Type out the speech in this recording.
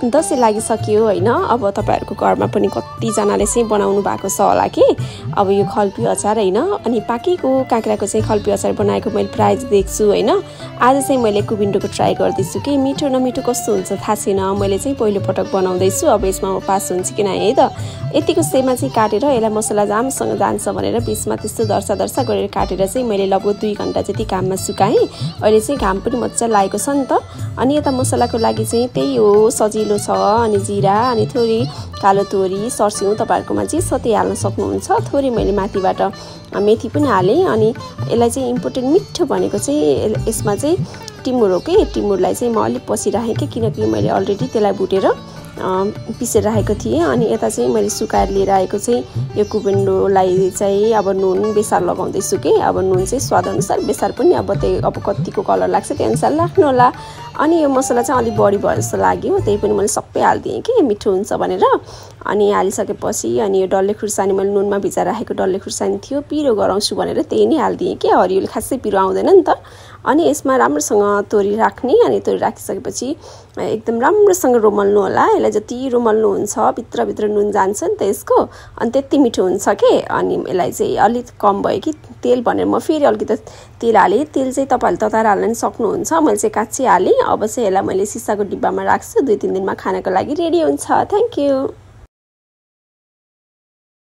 दसैँ लागिसक्यो हैन। अब तपाईहरुको घरमा पनि कति जनाले चाहिँ बनाउनु भएको छ होला कि अब यो खल्पी अचार हैन। अनि पाकेको काँक्राको चाहिँ खल्पी अचार बनाएको मैले प्राय देख्छु हैन। आज चाहिँ मैले कुबिन्डोको ट्राई गर्दैछु कि मिठो नमिठो कस्तो हुन्छ थाहा छैन। मैले चाहिँ पहिलो पटक बनाउँदैछु। अब यसमा म पास हुन्छ कि है त। यतिको सेपमा चाहिँ काटेर यसलाई मसला राम्रोसँग जान्छ भनेर बीचमा त्यस्तो दर्सा गरेर काटेर चाहिँ मैले लगभग 2 घण्टा जति घाममा सुकाएँ। अहिले चाहिँ घाम पनि मज्जा लागेको छ नि त। अनि यता मसलाको लागि चाहिँ त्यही हो, सजिलो छ। अनि जिरा अनि थोरै कालो तोरी सर्स्यौं तपाईहरुकोमा जे छ त्यही हाल्न सक्नुहुन्छ। थोरै मैले माथिबाट मेथी पनि हालेँ। अनि यसलाई चाहिँ इम्पोर्टेन्ट मिठो भनेको चाहिँ यसमा चाहिँ टिमुर हो के। टिमुरलाई चाहिँ म अलिक पछि राखेँ कि किनकि मैले अलरेडी त्यसलाई भुटेर पिसेर राखेको थिएँ। अनि यता चाहिँ मैले सुकाएर लिएर आएको चाहिँ यो कुबिन्डोलाई चाहिँ अब नुन बेसार लगाउँदैछु कि अब नुन चाहिँ स्वाद अनुसार, बेसार पनि अब कतिको कलर लाग्छ त्यही अनुसार लाग्नु होला। अनि यो मसला चाहिँ अलिक बढी भयो जस्तो लाग्यो, त्यही पनि मैले सबै हाल्दिएँ कि मिठो हुन्छ भनेर। अनि हालिसकेपछि अनि यो डल्ले खुर्सानी मैले नुनमा भिजाएर राखेको डल्ले खुर्सानी थियो, पिरो गराउँछु भनेर त्यही नै हालिदिएँ कि हरियोले खासै पिरो आउँदैन नि त। अनि यसमा राम्रोसँग तोरी राख्ने। अनि तोरी राखिसकेपछि एकदम राम्रोसँग रोमल्नु होला। यसलाई जति रोमल्नु हुन्छ भित्र नुन जान्छ नि त यसको, अनि त्यति मिठो हुन्छ के। अनि यसलाई चाहिँ अलिक कम भयो कि तेल भनेर म फेरि अलिकति तेल हालेँ। तेल चाहिँ तपाईहरुले तताएर हाल्न नि सक्नुहुन्छ, मैले चाहिँ काच्चै हालेँ। अब चाहिँ यसलाई मैले सिसाको डिब्बामा राख्छु, 2-3 दिनमा खानको लागि रेडी हुन्छ। Thank you.